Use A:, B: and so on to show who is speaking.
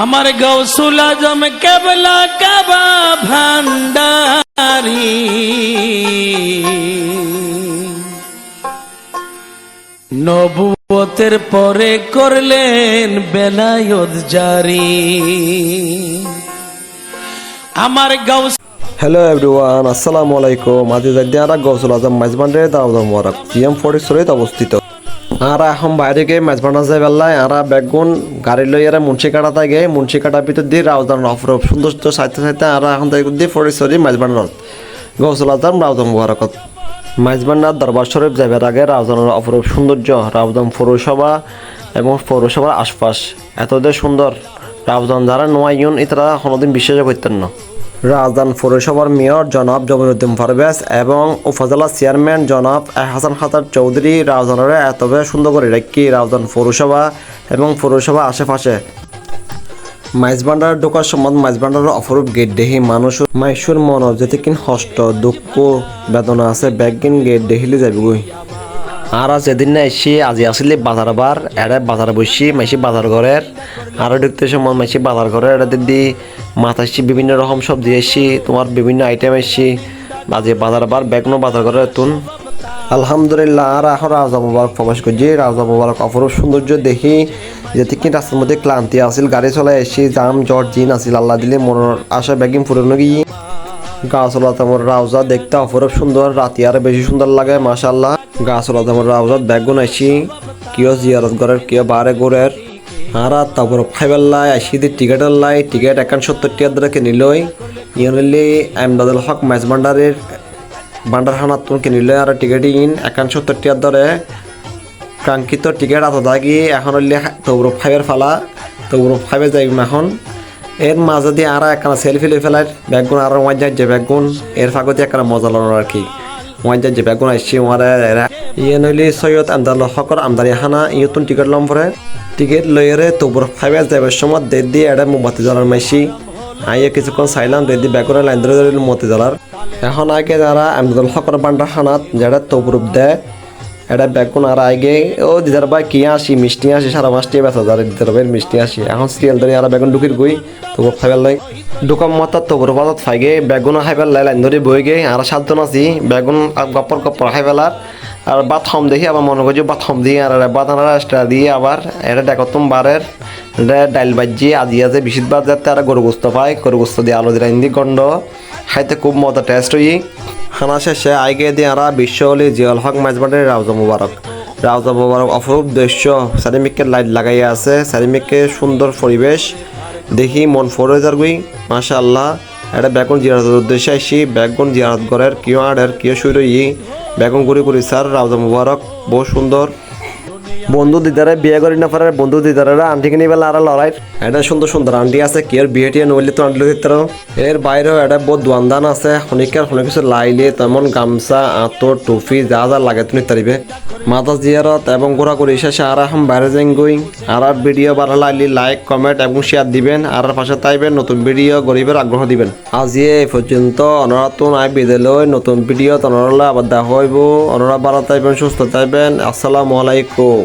A: আমার গৌসুল আজম কেবলা কাবা ভান্ডারি নবুয়তের পরে করলেন বেলায়েত জারি আমার গৌস।
B: হ্যালো এভরিওয়ান, আসসালামু আলাইকুম। আজি জাদিয়ারা গৌসুল আজম মাইজবান্ডের দাউদ মোবারক জিএম 43 অবস্থিত। আর এখন বাইরে গিয়ে মাইজবান্ডা যাই বেলায় আর বেগুন গাড়ি লইয়ারে মুন্সিকাটা থাকে মুন্সিকাটার ভিতর দিয়ে রাউজান অফরফ সুন্দর সাইতে সাইতে আর এখন তাই দিয়ে 43 মাইজবান্ডার গৌসুল আজম রাউজান মোবারকত মাইজবান্ডার দরবার শরীফ যাবার আগে রাউজানের অপরূপ সৌন্দর্য রাউজান পৌরসভা এবং পৌরসভার আশপাশ এতদের সুন্দর রাউজান যারা নোয়াইন ইতারা কোনোদিন বিশ্বাস করতেন না। রাউজান পৌরসভার মেয়র জনাব জমিরুদ্দিন পারভেজ এবং উপজেলা চেয়ারম্যান জনাব হাসান খাতার চৌধুরী রাউজানের এতবে সুন্দর করে রাখি রাউজান পৌরসভা এবং পৌরসভা আশেপাশে মাইজবান্ডার ঢোকার সময় মাইজবান্ডার অপরূপ গেট দেখি মানুষ মাইশুর মন যেতে কিন কষ্ট দুঃখ বেদনা আছে ব্যাগিন গেট দেখিলে যাবি আর যেদিন না এসি আজি আসলে বাজার বার এরা বাজার বসি মাইসি বাজার ঘরের আরও ঢুকতে সময় মাইসি বাজার ঘরের এটা দিদি মাথাসি বিভিন্ন রকম সবজি এসি তোমার বিভিন্ন আইটেম এসি আজি বাজার বার বেগুনো বাজার ঘরের তুন আলহামদুলিল্লাহ। আর এখন রাজা মুবারক প্রবেশ করছি রাজা মুবারক অপরূপ সৌন্দর্য দেখি যেতে কি রাস্তার মধ্যে ক্লান্তি আসিল গাড়ি চলাই এসি জাম জট জিন আসিল আল্লাহ দিলে মনের আশা বেগিন পুরনো গিয়ে গাছলা তেমন রাউজা দেখতে অপরূপ সুন্দর রাতি আর বেশি সুন্দর লাগে মাশাআল্লাহ। গাছলা তেমন রাউজা বেগুন আইসি কিয় জিয়ারত ঘরের কিয় বারে গোরের আর তারপর খাইবার লাই আইসি দিয়ে টিকেটের লাই টিকেট 71 টাকা ধরে কিনি লই ইয়ে আমদাদুল হক মাইজবান্ডারের বান্ডার হানাত তুমি কিনি লই আর টিকেট ইন 71 টাকা ধরে কাঙ্ক্ষিত টিকেট আত দাগি এখন হইলে তবুর ফাইবার ফালা তবুর ফাইবে যাই এখন এর মাঝে দিয়ে আর একখানা সেলফি লই ফেলার ব্যাগুন আর ওয়াই যায় যে ব্যাগুন এর ফাগতে একখানা মজা লড়ার আর কি ওয়াই যায় যে ব্যাগুন আসছি ওরা ইয়ে নইলে সৈয়দ আমদাদুল হকর আমদানি হানা ইয়তুন টিকেট লম পরে টিকেট লইরে তবুর ফাইবে যাবার সময় দেড় দিয়ে এটা মোমবাতি জ্বালার মাইসি আইয়ে কিছুক্ষণ চাইলাম দেড় দিয়ে ব্যাগুনের লাইন ধরে ধরে মতি জ্বালার এখন আগে যারা আমদাদুল হকর বান্ডার হানাত যেটা তবুরূপ দেয় এটা বেগুন আর আগে ও দিদার ভাই কি আসি মিষ্টি আসি সারা মাসটি বেচা যারে দিদার ভাইয়ের মিষ্টি আসি এখন সিরিয়াল ধরে আর বেগুন ঢুকির গই তবু খাইবার লাই দোকান মতো তবুর বাজাত ফাইগে বেগুন খাইবার লাই লাইন ধরে বই গে আর 7 জন আছি বেগুন গপ্পর গপ্পর খাইবেলার আর ভাত হম দেখি আবার মনে করছি ভাত হম দিয়ে আর ভাত আনার এক্সট্রা দিয়ে আবার এটা দেখতম বারের এটা ডাইল বাজি আজি আছে বিশিত বাদ যাতে আর গরু গোস্ত পায় গরু গোস্ত দিয়ে আলু দিয়ে ইন্দি গন্ড খাইতে খুব মজা টেস্ট হই খানা শেষে আইগে দিয়ে আর বিশ্ব হলি জিয়াল হক মাইজবান্ডারের রাউজা মুবারক অপরূপ দৃশ্য চারিমিককে লাইট লাগাইয়া আছে চারিমিককে সুন্দর পরিবেশ দেখি মন ফরে যার গই মাশাআল্লাহ। এটা বেগুন জিয়ারতের উদ্দেশ্যে আইসি বেগুন জিয়ারত ঘরের কিয় আড়ের কিয় শুই রই বেগুন ঘুরি ঘুরি স্যার রাউজা মুবারক বহু সুন্দর বন্ধু দিদারে বিয়ে করি না পারে বন্ধু দিদারেরা আন্টি কিনে বেলা আর লড়াই এটা সুন্দর সুন্দর আন্টি আছে কি আর বিয়ে টিয়ে নইলে তো আন্টি দিতে এর বাইরেও এটা বহুত দোয়ানদান আছে শনিকার অনেক কিছু লাইলে তেমন গামছা আতর টুপি যা যা লাগে তুমি তারিবে মাথা জিয়ারত এবং ঘোরাঘুরি শেষে আর এখন বাইরে যাই গই আর ভিডিও ভালো লাগলে লাইক কমেন্ট এবং শেয়ার দিবেন আর পাশে তাইবেন নতুন ভিডিও গরিবের আগ্রহ দিবেন। আজ এই পর্যন্ত অনরাতুন আই বিদেলই নতুন ভিডিও তনরলা আবার দেখা হইব। অনরা ভালো তাইবেন সুস্থ তাইবেন। আসসালামু আলাইকুম।